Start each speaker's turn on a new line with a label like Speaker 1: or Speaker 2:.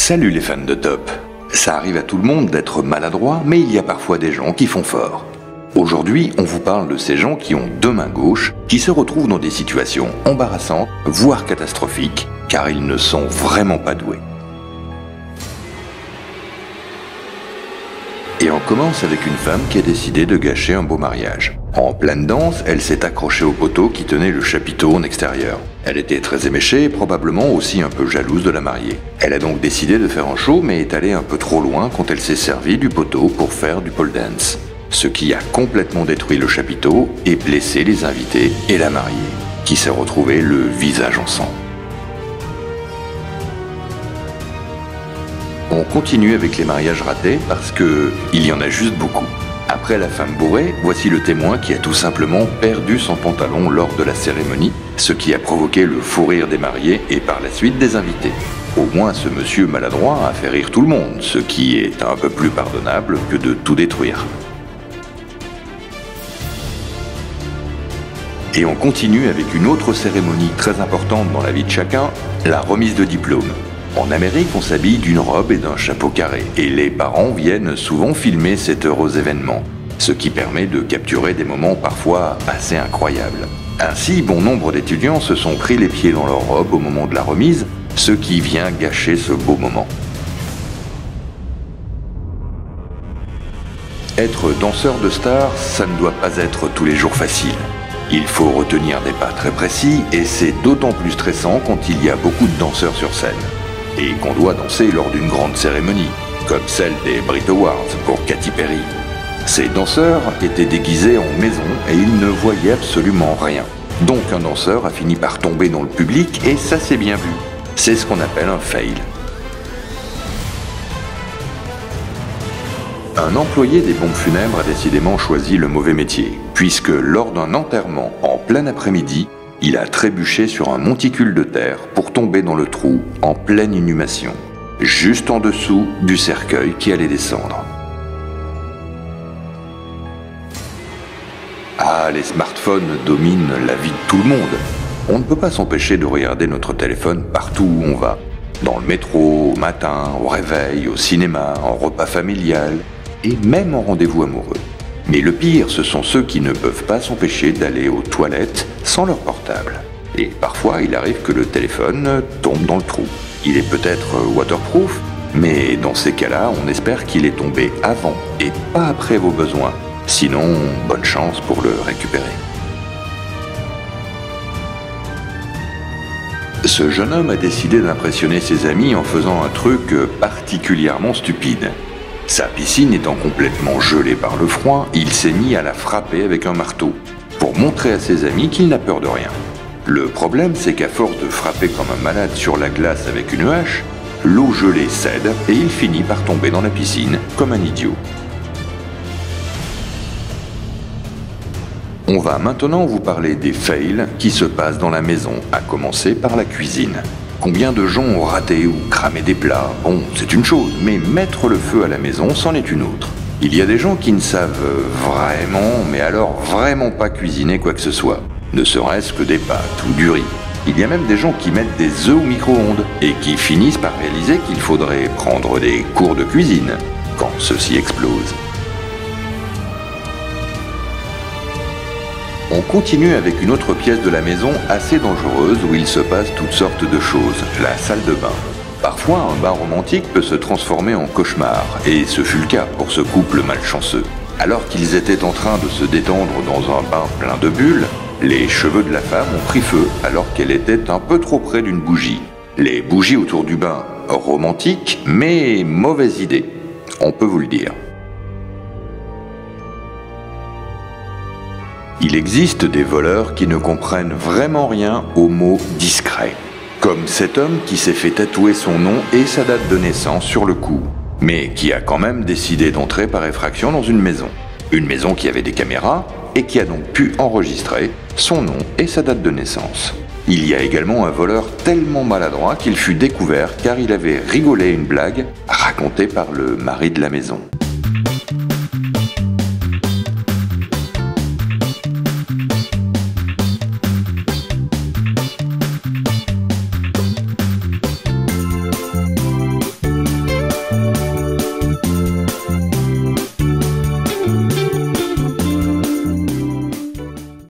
Speaker 1: Salut les fans de top. Ça arrive à tout le monde d'être maladroit, mais il y a parfois des gens qui font fort. Aujourd'hui, on vous parle de ces gens qui ont deux mains gauches, qui se retrouvent dans des situations embarrassantes, voire catastrophiques, car ils ne sont vraiment pas doués. Et on commence avec une femme qui a décidé de gâcher un beau mariage. En pleine danse, elle s'est accrochée au poteau qui tenait le chapiteau en extérieur. Elle était très éméchée et probablement aussi un peu jalouse de la mariée. Elle a donc décidé de faire un show mais est allée un peu trop loin quand elle s'est servie du poteau pour faire du pole dance. Ce qui a complètement détruit le chapiteau et blessé les invités et la mariée, qui s'est retrouvée le visage en sang. On continue avec les mariages ratés parce qu'il y en a juste beaucoup. Après la femme bourrée, voici le témoin qui a tout simplement perdu son pantalon lors de la cérémonie, ce qui a provoqué le fou rire des mariés et par la suite des invités. Au moins ce monsieur maladroit a fait rire tout le monde, ce qui est un peu plus pardonnable que de tout détruire. Et on continue avec une autre cérémonie très importante dans la vie de chacun, la remise de diplôme. En Amérique, on s'habille d'une robe et d'un chapeau carré, et les parents viennent souvent filmer cet heureux événement, ce qui permet de capturer des moments parfois assez incroyables. Ainsi, bon nombre d'étudiants se sont pris les pieds dans leur robe au moment de la remise, ce qui vient gâcher ce beau moment. Être danseur de star, ça ne doit pas être tous les jours facile. Il faut retenir des pas très précis, et c'est d'autant plus stressant quand il y a beaucoup de danseurs sur scène. Et qu'on doit danser lors d'une grande cérémonie, comme celle des Brit Awards pour Katy Perry. Ces danseurs étaient déguisés en maison et ils ne voyaient absolument rien. Donc un danseur a fini par tomber dans le public et ça s'est bien vu. C'est ce qu'on appelle un fail. Un employé des pompes funèbres a décidément choisi le mauvais métier, puisque lors d'un enterrement en plein après-midi, il a trébuché sur un monticule de terre pour tomber dans le trou en pleine inhumation, juste en dessous du cercueil qui allait descendre. Ah, les smartphones dominent la vie de tout le monde. On ne peut pas s'empêcher de regarder notre téléphone partout où on va. Dans le métro, au matin, au réveil, au cinéma, en repas familial et même en rendez-vous amoureux. Mais le pire, ce sont ceux qui ne peuvent pas s'empêcher d'aller aux toilettes sans leur portable. Et parfois, il arrive que le téléphone tombe dans le trou. Il est peut-être waterproof, mais dans ces cas-là, on espère qu'il est tombé avant et pas après vos besoins. Sinon, bonne chance pour le récupérer. Ce jeune homme a décidé d'impressionner ses amis en faisant un truc particulièrement stupide. Sa piscine étant complètement gelée par le froid, il s'est mis à la frapper avec un marteau, pour montrer à ses amis qu'il n'a peur de rien. Le problème, c'est qu'à force de frapper comme un malade sur la glace avec une hache, l'eau gelée cède et il finit par tomber dans la piscine comme un idiot. On va maintenant vous parler des fails qui se passent dans la maison, à commencer par la cuisine. Combien de gens ont raté ou cramé des plats? Bon, c'est une chose, mais mettre le feu à la maison, c'en est une autre. Il y a des gens qui ne savent vraiment, mais alors vraiment pas cuisiner quoi que ce soit. Ne serait-ce que des pâtes ou du riz. Il y a même des gens qui mettent des œufs au micro-ondes et qui finissent par réaliser qu'il faudrait prendre des cours de cuisine quand ceux-ci explosent. On continue avec une autre pièce de la maison assez dangereuse où il se passe toutes sortes de choses, la salle de bain. Parfois, un bain romantique peut se transformer en cauchemar, et ce fut le cas pour ce couple malchanceux. Alors qu'ils étaient en train de se détendre dans un bain plein de bulles, les cheveux de la femme ont pris feu alors qu'elle était un peu trop près d'une bougie. Les bougies autour du bain, romantiques, mais mauvaise idée, on peut vous le dire. Il existe des voleurs qui ne comprennent vraiment rien au mot discret. Comme cet homme qui s'est fait tatouer son nom et sa date de naissance sur le cou, mais qui a quand même décidé d'entrer par effraction dans une maison. Une maison qui avait des caméras et qui a donc pu enregistrer son nom et sa date de naissance. Il y a également un voleur tellement maladroit qu'il fut découvert car il avait rigolé une blague racontée par le mari de la maison.